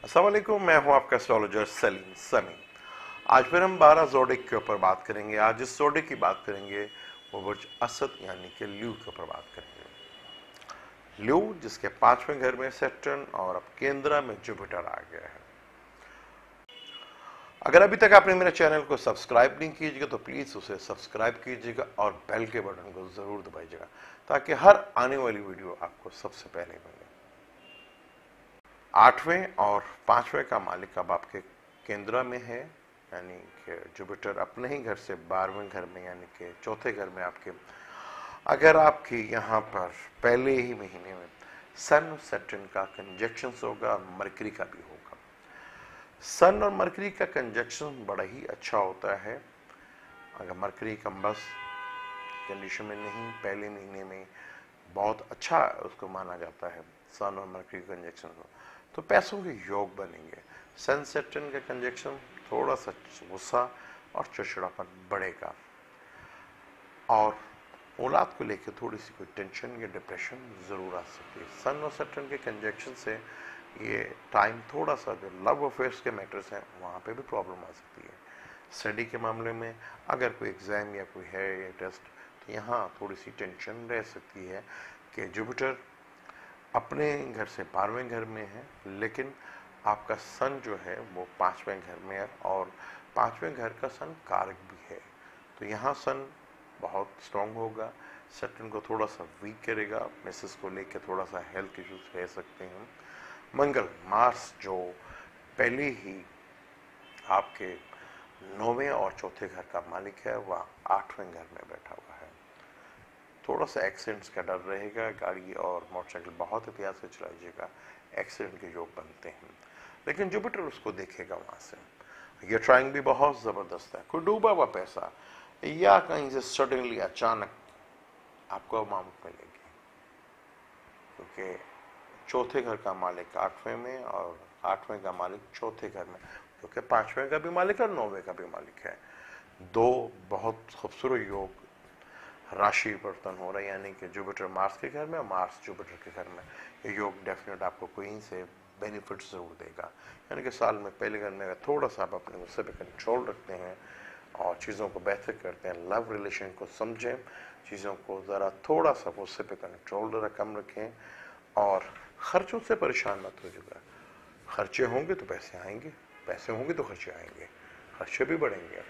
अस्सलाम वालेकुम, मैं हूं आपका एस्ट्रोलॉजर सलीम समी। आज फिर हम 12 जोडिक के ऊपर बात करेंगे। आज जिस जोडिक की बात करेंगे वो बुर्ज असद यानी कि ल्यू के ऊपर बात करेंगे। ल्यू जिसके 5वें घर में सैटर्न और अब केंद्र में जुपिटर आ गया है। अगर अभी तक आपने मेरे चैनल को सब्सक्राइब नहीं कीजिएगा तो प्लीज उसे सब्सक्राइब कीजिएगा और बेल के बटन को जरूर दबाइएगा ताकि हर आने वाली वीडियो आपको सबसे पहले मिले। 8वें और 5वें का मालिक अब आपके केंद्र में है, यानी कि जुपिटर अपने ही घर से 12वें घर में यानी कि चौथे घर में आपके। अगर आपकी यहाँ पर पहले ही महीने में सन और सैटर्न का कंजक्शन होगा और मरकरी का भी होगा। सन और मरकरी का कंजक्शन बड़ा ही अच्छा होता है। अगर मरकरी कम बस कंडीशन में नहीं, पहले महीने में बहुत अच्छा उसको माना जाता है सन और मरकरी कंजक्शन हो तो पैसों के योग बनेंगे। सन सैटर्न का कंजक्शन थोड़ा सा गुस्सा और चिड़चिड़ापन बढ़ेगा और औलाद को लेकर थोड़ी सी कोई टेंशन या डिप्रेशन जरूर आ सकती है। सन और सैटर्न के कंजक्शन से ये टाइम थोड़ा सा जो लव अफेयर्स के मैटर्स हैं वहाँ पे भी प्रॉब्लम आ सकती है। स्टडी के मामले में अगर कोई एग्जाम या कोई है या टेस्ट तो यहाँ थोड़ी सी टेंशन रह सकती है कि जुपिटर अपने घर से 12वें घर में है, लेकिन आपका सन जो है वो 5वें घर में है और 5वें घर का सन कारक भी है। तो यहाँ सन बहुत स्ट्रांग होगा, सैटर्न को थोड़ा सा वीक करेगा, मिसेस को लेकर थोड़ा सा हेल्थ इश्यूज रह सकते हैं। मंगल मार्स जो पहले ही आपके 9वें और चौथे घर का मालिक है वह 8वें घर में बैठा हुआ है। थोड़ा सा एक्सीडेंट्स का डर रहेगा, गाड़ी और मोटरसाइकिल बहुत एहतियात से चलाइएगा, एक्सीडेंट के योग बनते हैं। लेकिन जुपिटर उसको देखेगा वहां से। ये ट्राइंग भी बहुत जबरदस्त है। कोई डूबा हुआ पैसा या कहीं से सडनली अचानक आपको अमाउंट मिलेगी, क्योंकि चौथे घर का मालिक 8वें में और 8वें का मालिक चौथे घर में, क्योंकि 5वें का भी मालिक और 9वें का भी मालिक है। दो बहुत खूबसूरत योग राशि परिवर्तन हो रहा है, यानी कि जुपिटर मार्स के घर में और मार्स जुपिटर के घर में। ये योग डेफिनेट आपको कहीं से बेनिफिट जरूर देगा। यानी कि साल में पहले घर में अगर थोड़ा सा आप अपने गुस्से पे कंट्रोल रखते हैं और चीज़ों को बेहतर करते हैं, लव रिलेशन को समझें, चीज़ों को ज़रा थोड़ा सा गुस्से पे कंट्रोल कम रखें और खर्चों से परेशान मत होइएगा। खर्चे होंगे तो पैसे आएंगे, पैसे होंगे तो खर्चे आएंगे, खर्चे भी बढ़ेंगे।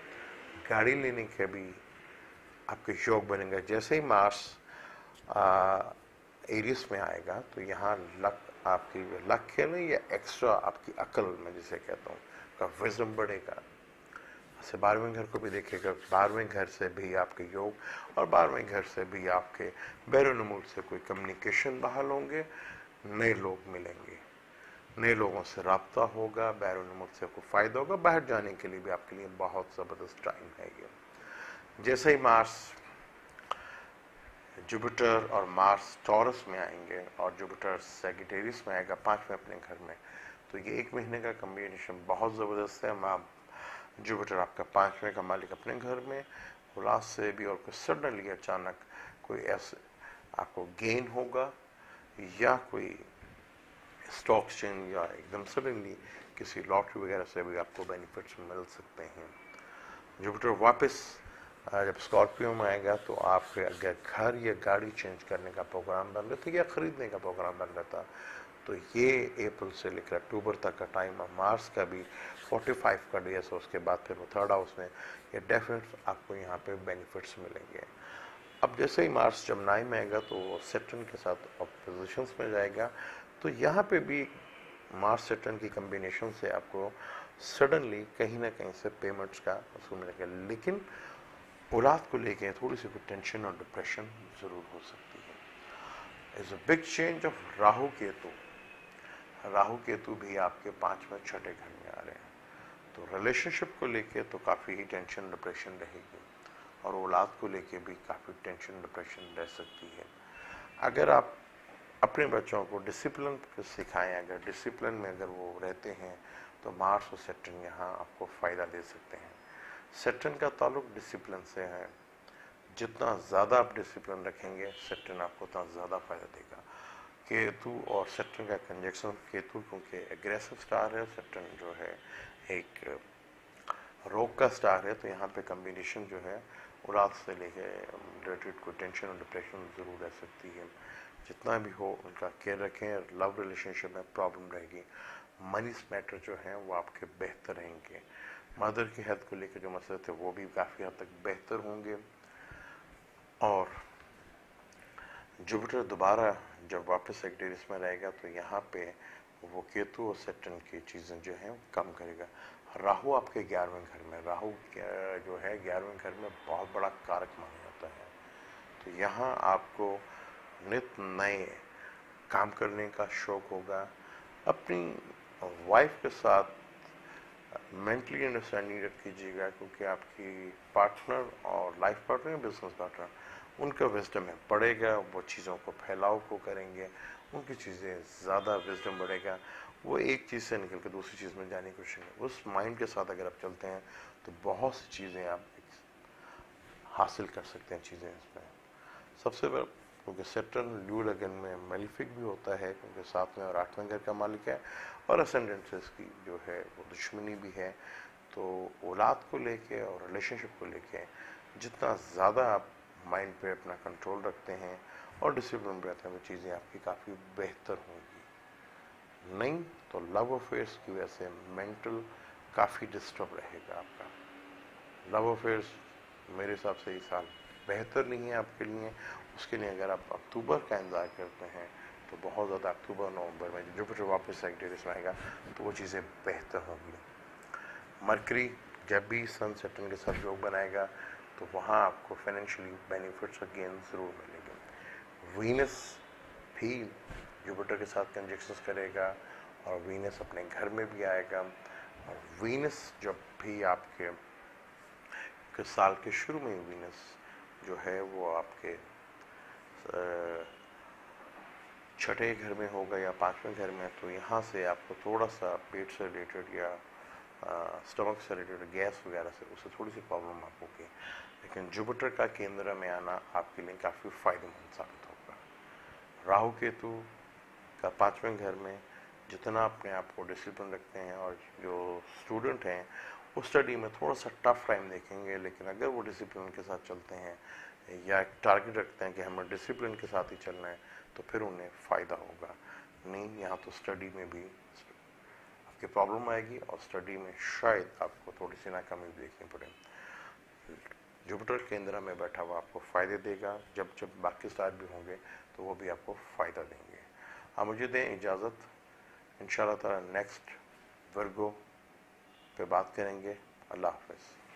गाड़ी लेने के भी आपके योग बनेंगे। जैसे ही मार्स एरियस में आएगा तो यहाँ लक आपकी लक है ना, या एक्स्ट्रा आपकी अकल मैं जिसे कहता हूँ का विजडम बढ़ेगा। ऐसे 12वें घर को भी देखेगा, 12वें घर से भी आपके योग और 12वें घर से भी आपके बैरून मुल्क से कोई कम्युनिकेशन बहाल होंगे, नए लोग मिलेंगे, नए लोगों से रब्ता होगा, बैरून मुल्क से कोई फायदा होगा, बाहर जाने के लिए भी आपके लिए बहुत ज़बरदस्त टाइम है ये। जैसे ही मार्स जुपिटर और मार्स टॉरस में आएंगे और जुपिटर सैजिटेरियस में आएगा 5वें अपने घर में, तो ये एक महीने का कम्बिनेशन बहुत ज़बरदस्त है। जुपिटर आपका 5वें का मालिक अपने घर में, औलाद से भी और कोई सडनली अचानक कोई ऐसे आपको गेन होगा या कोई स्टॉक एक्सचेंज या एकदम सडनली किसी लॉटरी वगैरह से भी आपको बेनिफिट्स मिल सकते हैं। जुपिटर वापस जब स्कॉर्पियो में आएगा तो आपके अगर घर या गाड़ी चेंज करने का प्रोग्राम बन रहा था या खरीदने का प्रोग्राम बन रहा था तो ये अप्रैल से लेकर अक्टूबर तक का टाइम है। मार्स का भी 45 का डेज है, उसके बाद फिर वो 3rd हाउस में, ये डेफिनेट आपको यहाँ पे बेनिफिट्स मिलेंगे। अब जैसे ही मार्स जब 9 में आएगा तो सैटर्न के साथ ऑपोजिशंस में जाएगा, तो यहाँ पे भी मार्स सैटर्न की कम्बिनेशन से आपको सडनली कहीं ना कहीं से पेमेंट्स का उसको मिलेगा, लेकिन औलाद को लेके थोड़ी सी कोई टेंशन और डिप्रेशन जरूर हो सकती है। Is a big change of Rahu Ketu. Rahu Ketu भी आपके 5वें 6ठे घर में आ रहे हैं, तो रिलेशनशिप को लेके तो काफ़ी ही टेंशन डिप्रेशन रहेगी और औलाद को लेके भी काफ़ी टेंशन डिप्रेशन रह सकती है। अगर आप अपने बच्चों को डिसिप्लिन सिखाएं, अगर डिसिप्लिन में अगर वो रहते हैं तो मार्स और सैटर्न यहाँ आपको फ़ायदा दे सकते हैं। सैटर्न का ताल्लुक डिसिप्लिन से है, जितना ज़्यादा आप डिसिप्लिन रखेंगे सैटर्न आपको उतना ज़्यादा फायदा देगा। केतु और सैटर्न का कंजक्शन, केतु क्योंकि एग्रेसिव स्टार है, सैटर्न जो है एक रोग का स्टार है, तो यहाँ पे कम्बिनेशन जो है उरात से लेके रिलेटेड कोई टेंशन और डिप्रेशन ज़रूर रह सकती है। जितना भी हो उनका केयर रखें। लव रिलेशनशिप में प्रॉब्लम रहेगी। मनी मैटर जो है वो आपके बेहतर रहेंगे। मदर की हेल्थ को लेकर जो मसले थे वो भी काफ़ी हद तक बेहतर होंगे। और जुपिटर दोबारा जब वापस एक्वेरियस में रहेगा तो यहाँ पे वो केतु और सैटर्न की चीज़ें जो हैं कम करेगा। राहु आपके 11वें घर में, राहु जो है 11वें घर में बहुत बड़ा कारक माना जाता है। तो यहाँ आपको नित नए काम करने का शौक होगा। अपनी वाइफ के साथ मेंटली अंडरस्टैंडिंग रख कीजिएगा, क्योंकि आपकी पार्टनर और लाइफ पार्टनर, बिजनेस पार्टनर, उनका विजडम है बढ़ेगा। वो चीज़ों को फैलाव को करेंगे, उनकी चीज़ें ज़्यादा विजडम बढ़ेगा। वो एक चीज़ से निकल कर दूसरी चीज़ में जाने की कोशिश करेंगे। उस माइंड के साथ अगर आप चलते हैं तो बहुत सी चीज़ें आप हासिल कर सकते हैं चीज़ें इसमें। सबसे बड़ा क्योंकि सैटर्न ल्यू लगन में मेलिफिक भी होता है, क्योंकि 7वें और 8वें घर का मालिक है, और असेंडेंट से इसकी जो है वो दुश्मनी भी है। तो औलाद को लेके और रिलेशनशिप को लेके जितना ज़्यादा आप माइंड पे अपना कंट्रोल रखते हैं और डिसिप्लिन रहते हैं, वो चीज़ें आपकी काफ़ी बेहतर होंगी। नहीं तो लव अफेयर्स की वजह से मेंटल काफ़ी डिस्टर्ब रहेगा आपका। लव अफेयर्स मेरे हिसाब से इस साल बेहतर नहीं है आपके लिए। उसके लिए अगर आप अक्टूबर का इंतजार करते हैं तो बहुत ज़्यादा अक्टूबर नवंबर में जुपिटर वापस एक्वेरियस में आएगा तो वो चीज़ें बेहतर होंगी। मरकरी जब भी सन सैटर्न के साथ योग बनाएगा तो वहाँ आपको फाइनेंशियली बेनिफिट्स और गेन ज़रूर मिलेंगे। वीनस भी जुपिटर के साथ कंजक्शंस करेगा और वीनस अपने घर में भी आएगा। और वीनस जब भी आपके साल के शुरू में वीनस जो है वो आपके छठे घर में होगा या 5वें घर में, तो यहाँ से आपको थोड़ा सा पेट से रिलेटेड या स्टमक से रिलेटेड गैस वगैरह से उससे थोड़ी सी प्रॉब्लम आप होगी। लेकिन जुपिटर का केंद्र में आना आपके लिए काफ़ी फायदेमंद साबित होगा। राहु केतु का 5वें घर में जितना अपने आप को डिसिप्लिन रखते हैं, और जो स्टूडेंट हैं वो स्टडी में थोड़ा सा टफ टाइम देखेंगे, लेकिन अगर वो डिसिप्लिन के साथ चलते हैं या एक टारगेट रखते हैं कि हमें डिसिप्लिन के साथ ही चलना है, तो फिर उन्हें फ़ायदा होगा। नहीं यहाँ तो स्टडी में भी आपकी प्रॉब्लम आएगी और स्टडी में शायद आपको थोड़ी सी नाकामी भी देखनी पड़े। जुपिटर केंद्र में बैठा हुआ आपको फ़ायदे देगा। जब जब बाकी स्टार भी होंगे तो वो भी आपको फ़ायदा देंगे। आप मुझे दें इजाज़त, इंशाल्लाह ताला नेक्स्ट वर्गो पे बात करेंगे। अल्लाह हाफ़िज़।